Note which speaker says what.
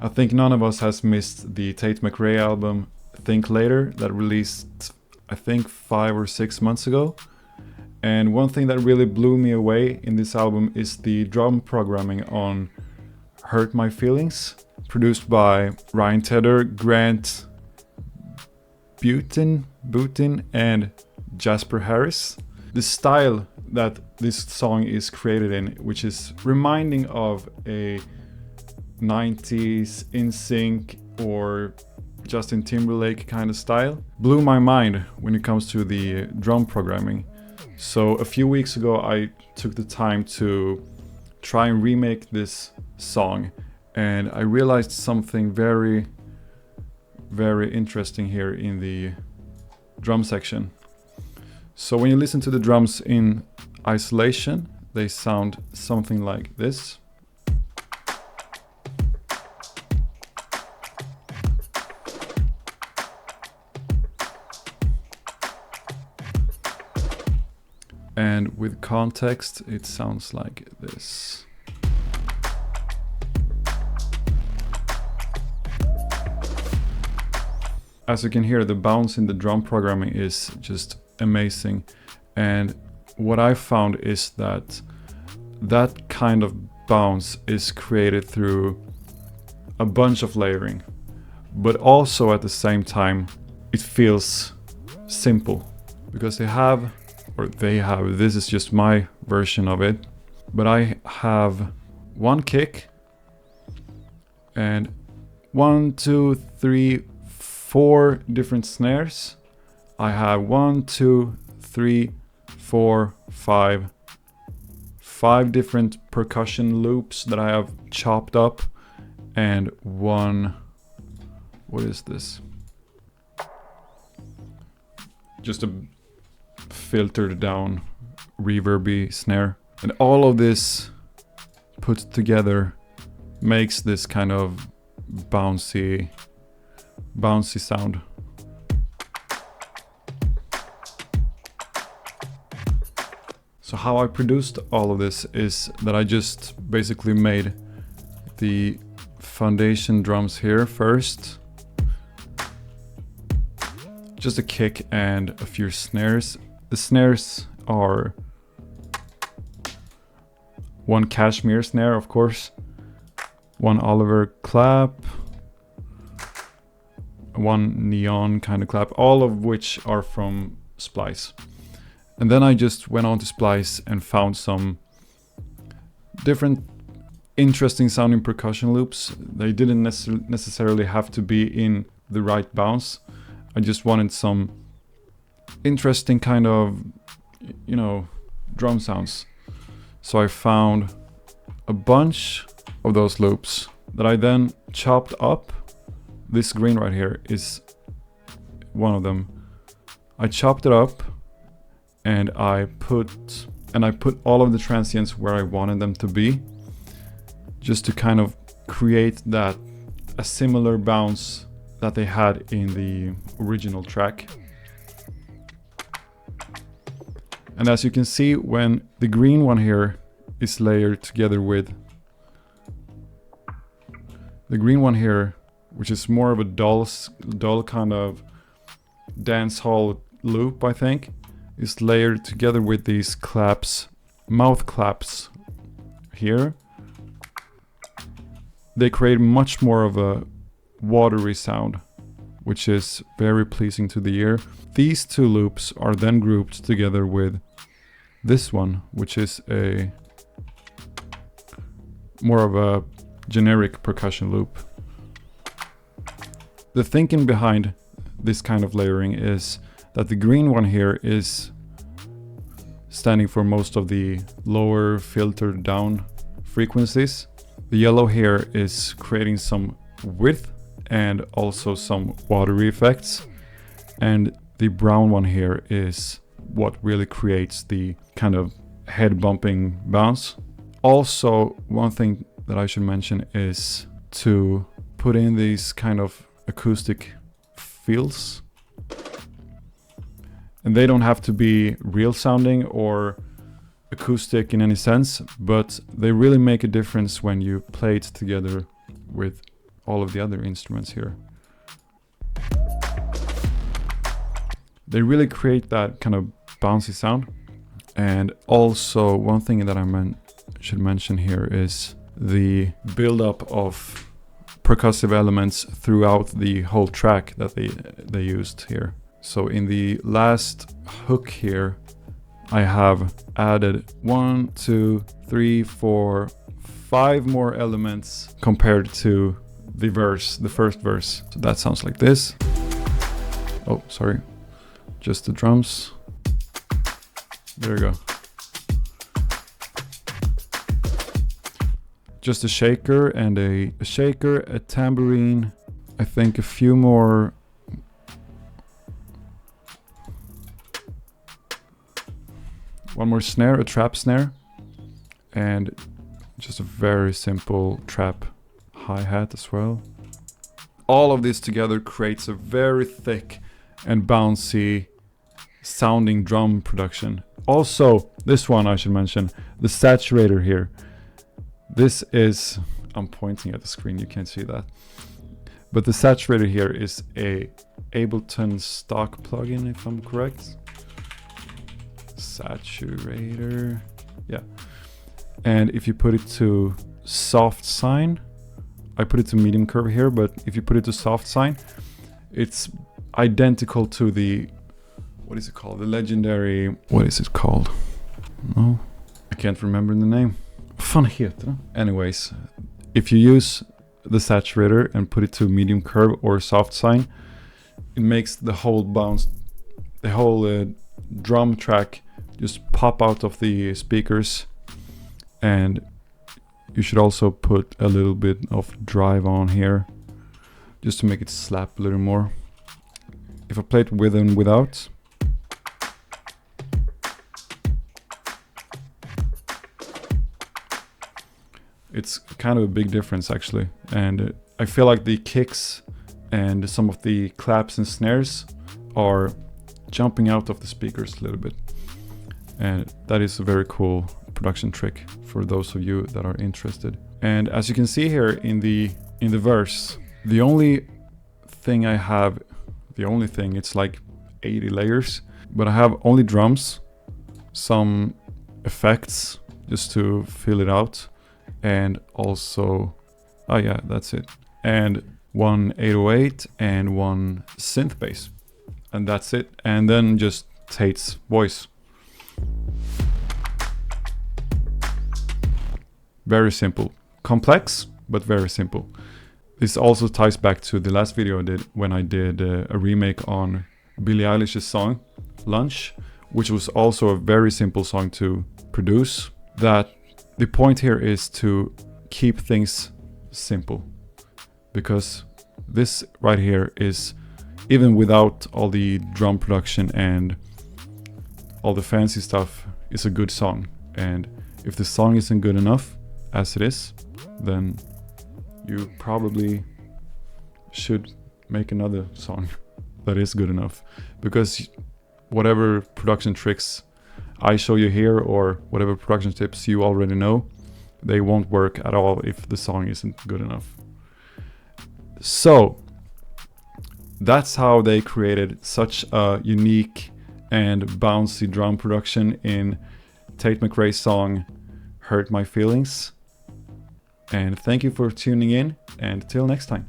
Speaker 1: I think none of us has missed the Tate Mcrae album Think Later that released, I think, 5 or 6 months ago. And one thing that really blew me away in this album is the drum programming on Hurt My Feelings, produced by Ryan Tedder, Grant Bootin, and Jasper Harris. The style that this song is created in, which is reminding of a 90s NSYNC or Justin Timberlake kind of style, blew my mind when it comes to the drum programming. So a few weeks ago I took the time to try and remake this song, and I realized something very, very interesting here in the drum section. So when you listen to the drums in isolation, they sound something like this. And with context, it sounds like this. As you can hear, the bounce in the drum programming is just amazing. And what I found is that that kind of bounce is created through a bunch of layering, but also at the same time, it feels simple because they have, this is just my version of it, but I have one kick and 1, 2, 3, 4 different snares. I have 1, 2, 3, 4, 5 different percussion loops that I have chopped up, and one, what is this? Just a filtered down reverby snare. And all of this put together makes this kind of bouncy sound. So how I produced all of this is that I just basically made the foundation drums here first, just a kick and a few snares. The snares are one cashmere snare, of course, one Oliver clap, one neon kind of clap, all of which are from Splice. And then I just went on to Splice and found some different interesting sounding percussion loops. They didn't necessarily have to be in the right bounce. I just wanted some interesting kind of, drum sounds. So I found a bunch of those loops that I then chopped up. This green right here is one of them. I chopped it up and I put all of the transients where I wanted them to be, just to kind of create a similar bounce that they had in the original track. And as you can see, when the green one here is layered together with the green one here, which is more of a dull kind of dance hall loop, I think, is layered together with these claps, mouth claps here. They create much more of a watery sound, which is very pleasing to the ear. These two loops are then grouped together with this one, which is a more of a generic percussion loop. The thinking behind this kind of layering is that the green one here is standing for most of the lower filtered down frequencies. The yellow here is creating some width and also some watery effects. And the brown one here is what really creates the kind of head bumping bounce. Also, one thing that I should mention is to put in these kind of acoustic feels. And they don't have to be real sounding or acoustic in any sense, but they really make a difference when you play it together with all of the other instruments here. They really create that kind of bouncy sound. And also one thing that I should mention here is the buildup of percussive elements throughout the whole track that they used here. So in the last hook here, I have added 1, 2, 3, 4, 5 more elements compared to the first verse. So that sounds like this. Oh, sorry. Just the drums. There we go. Just a shaker and a shaker, a tambourine. I think a few more. One more snare, a trap snare. And just a very simple trap hi-hat as well. All of this together creates a very thick and bouncy sounding drum production. Also, this one I should mention, the saturator here. This is, I'm pointing at the screen, you can't see that. But the saturator here is a Ableton stock plugin, if I'm correct. Saturator, yeah. And if you put it to soft sine, I put it to medium curve here, but if you put it to soft sine, it's identical to the, what is it called? The legendary, what is it called? No, I can't remember the name. Vad fan heter det? Anyways, if you use the saturator and put it to medium curve or soft sine, it makes the whole bounce, the whole drum track just pop out of the speakers. And you should also put a little bit of drive on here just to make it slap a little more. If I play it with and without, it's kind of a big difference actually. And I feel like the kicks and some of the claps and snares are jumping out of the speakers a little bit. And that is a very cool production trick for those of you that are interested. And as you can see here in the verse, the only thing I have, it's like 80 layers, but I have only drums, some effects just to fill it out, and also, oh yeah, that's it. And one 808 and one synth bass, and that's it. And then just Tate's voice. Very simple. Complex, but very simple. This also ties back to the last video I did when I did a remake on Billie Eilish's song, Lunch, which was also a very simple song to produce. That the point here is to keep things simple. Because this right here is, even without all the drum production and all the fancy stuff, is a good song. And if the song isn't good enough, as it is, then you probably should make another song that is good enough. Because whatever production tricks I show you here, or whatever production tips you already know, they won't work at all if the song isn't good enough. So that's how they created such a unique and bouncy drum production in Tate Mcrae's song Hurt My Feelings. And thank you for tuning in, and till next time.